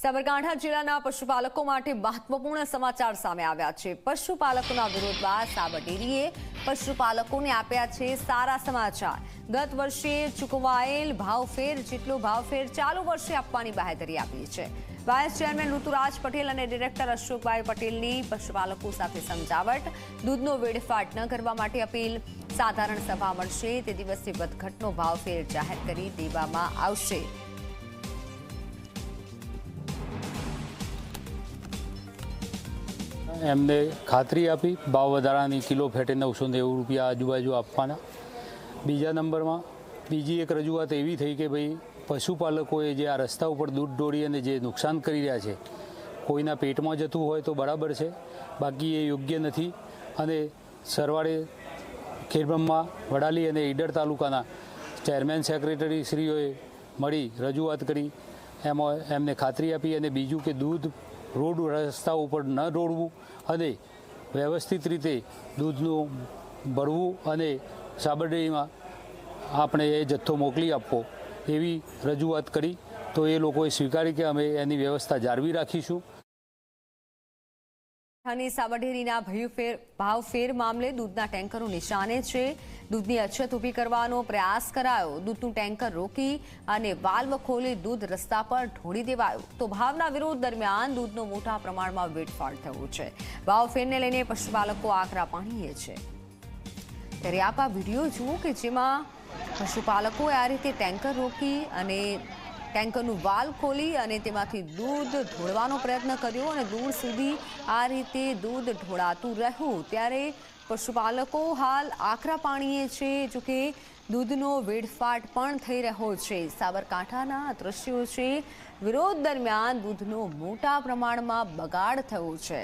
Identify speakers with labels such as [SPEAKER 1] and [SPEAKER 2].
[SPEAKER 1] સાબરકાંઠા જિલ્લાના પશુપાલકો માટે મહત્વપૂર્ણ સમાચાર સામે આવ્યા છે। પશુપાલકોના વિરોધ બાદ સાબર ડેરીએ પશુપાલકોને આપ્યા છે સારા સમાચાર। ગત વર્ષે ચૂકવાયેલ ભાવફેર જેટલો ભાવફેર ચાલુ વર્ષે આપવાની બાહેધરી આપી છે। વાઇસ ચેરમેન ઋતુરાજ પટેલ અને ડિરેક્ટર અશોકભાઈ પટેલની પશુપાલકો સાથે સમજાવટ, દૂધનો વેડફાટ ન કરવા માટે અપીલ, સાધારણ સભા મળશે તે દિવસે વધઘટનો ભાવફેર જાહેર કરી દેવામાં આવશે।
[SPEAKER 2] એમને ખાતરી આપી ભાવ વધારાની કિલો ફેટે 990 રૂપિયા આજુબાજુ આપવાના। બીજા નંબરમાં બીજી એક રજૂઆત એવી થઈ કે ભાઈ પશુપાલકોએ જે આ રસ્તા ઉપર દૂધ ઢોળી અને જે નુકસાન કરી રહ્યા છે, કોઈના પેટમાં જતું હોય તો બરાબર છે, બાકી એ યોગ્ય નથી। અને સરવાળે ખેડબ્રહ્મા, વડાલી અને ઈડર તાલુકાના ચેરમેન સેક્રેટરી શ્રીઓએ મળી રજૂઆત કરી, એમાં એમને ખાતરી આપી। અને બીજું કે દૂધ રોડ રસ્તા ઉપર ન દોડવું અને વ્યવસ્થિત રીતે દૂધનું ભરવું અને સાબર ડેરીમાં આપણે એ જથ્થો મોકલી આપવો એવી રજૂઆત કરી। તો એ લોકોએ સ્વીકારી કે અમે એની વ્યવસ્થા જાળવી રાખીશું।
[SPEAKER 1] સાબર ડેરીના ભાવફેર મામલે દૂધના ટેન્કરો નિશાને છે। દૂધની અછત ઊભી કરવાનો પ્રયાસ કરાયો। દૂધનું ટેન્કર રોકી અને વાલ્વ ખોલી દૂધ રસ્તા પર ઢોળી દેવાયું। તો ભાવના વિરોધ દરમિયાન દૂધનો મોટા પ્રમાણમાં વેડફાટ થયો છે। ભાવફેરને લઈને પશુપાલકો આકરા પાણીએ છે। ત્યારે આપ આ વિડીયો જુઓ કે જેમાં પશુપાલકોએ આ રીતે ટેન્કર રોકી અને ટેન્કરનું વાલ્વ ખોલી અને તેમાંથી દૂધ ઢોળવાનો પ્રયત્ન કર્યો અને દૂર સુધી આ રીતે દૂધ ઢોળાતું રહ્યું। ત્યારે પશુપાલકો હાલ આકરા પાણીએ છે। જોકે દૂધનો વેડફાટ પણ થઈ રહ્યો છે। સાબરકાંઠાના દ્રશ્યો છે। વિરોધ દરમિયાન દૂધનો મોટા પ્રમાણમાં બગાડ થયો છે।